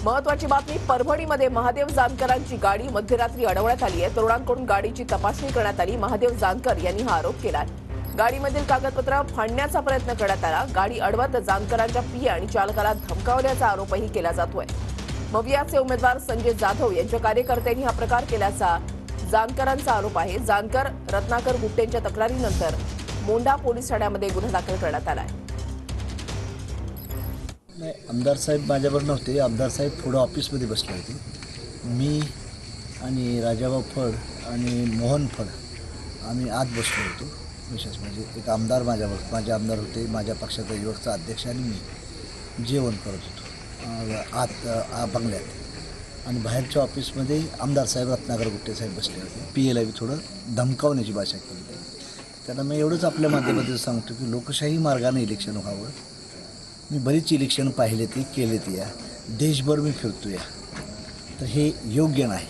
महत्वाची बातमी, परभणीमध्ये महादेव जानकरांची गाडी मध्यरात्री अडवण्यात आली आहे। तरुणांकडून गाडीची तपासणी करण्यात आली। महादेव जानकर यांनी हा आरोप केलाय। गाडीमधील कागदपत्र फाडण्याचा प्रयत्न करण्यात आला। गाडी अडवत जानकरांच्या पिया आणि चालकाला धमकावल्याचा आरोपही केला जातोय। मवियाचे उमेदवार संजय जाधव यांच्या कार्यकर्त्यांनी हा प्रकार केल्याचा जानकरांचा आरोप आहे। जानकर रत्नाकर गुट्टेंच्या तक्रारीनंतर मोंढा पोलीस ठाण्यामध्ये गुन्हा दाखल करण्यात आला आहे। नाही, आमदार साहेब माझ्यावर नव्हते। आमदार साहेब पुढे ऑफिसमध्ये बसले होते। मी आणि राजाभाऊ फड आणि मोहन फड आम्ही आत बसलो होतो। विशेष म्हणजे एक आमदार माझे आमदार होते, माझ्या पक्षाचा युवकचा अध्यक्ष आणि मी जेवण करत होतो आत बंगल्यात। आणि बाहेरच्या ऑफिसमध्ये आमदार साहेब रत्नाकर गुट्टे साहेब बसले होते। पीएला बी थोडं धमकावण्याची भाषा केली। त्यांना मी एवढंच आपल्या माध्यमातून सांगतो की लोकशाही मार्गाने इलेक्शन व्हावं। मी बरीच इलेक्शन पाहिले ती केले ती, देशभर मी फिरतो, तर हे योग्य नाही।